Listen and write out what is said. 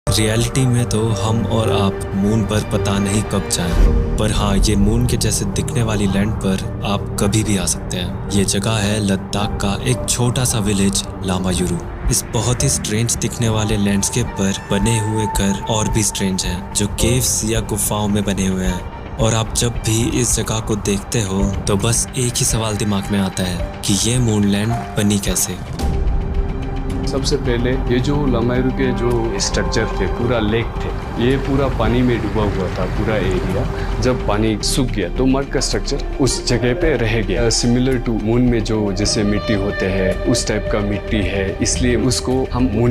Reality में तो हम और आप मून पर पता नहीं कब जाएं, पर हाँ, ये मून के जैसे दिखने वाली लैंड पर आप कभी भी आ सकते हैं। ये जगह है लद्दाख का एक छोटा सा विलेज लामायुरू। इस बहुत ही स्ट्रेंज दिखने वाले लैंडस्केप पर बने हुए घर और भी स्ट्रेंज हैं, जो केव्स या गुफाओं में बने हुए हैं। और आप जब भी इस जगह को देखते हो तो बस एक ही सवाल दिमाग में आता है कि ये मूनलैंड बनी कैसे। सबसे पहले ये जो लामायुरू के जो स्ट्रक्चर थे, पूरा लेक थे, ये पूरा पानी में डूबा हुआ था पूरा एरिया। जब पानी सूख गया तो मड का स्ट्रक्चर उस जगह पे रह गया। सिमिलर टू मून में जो जैसे मिट्टी होते हैं उस टाइप का मिट्टी है, इसलिए उसको हम मून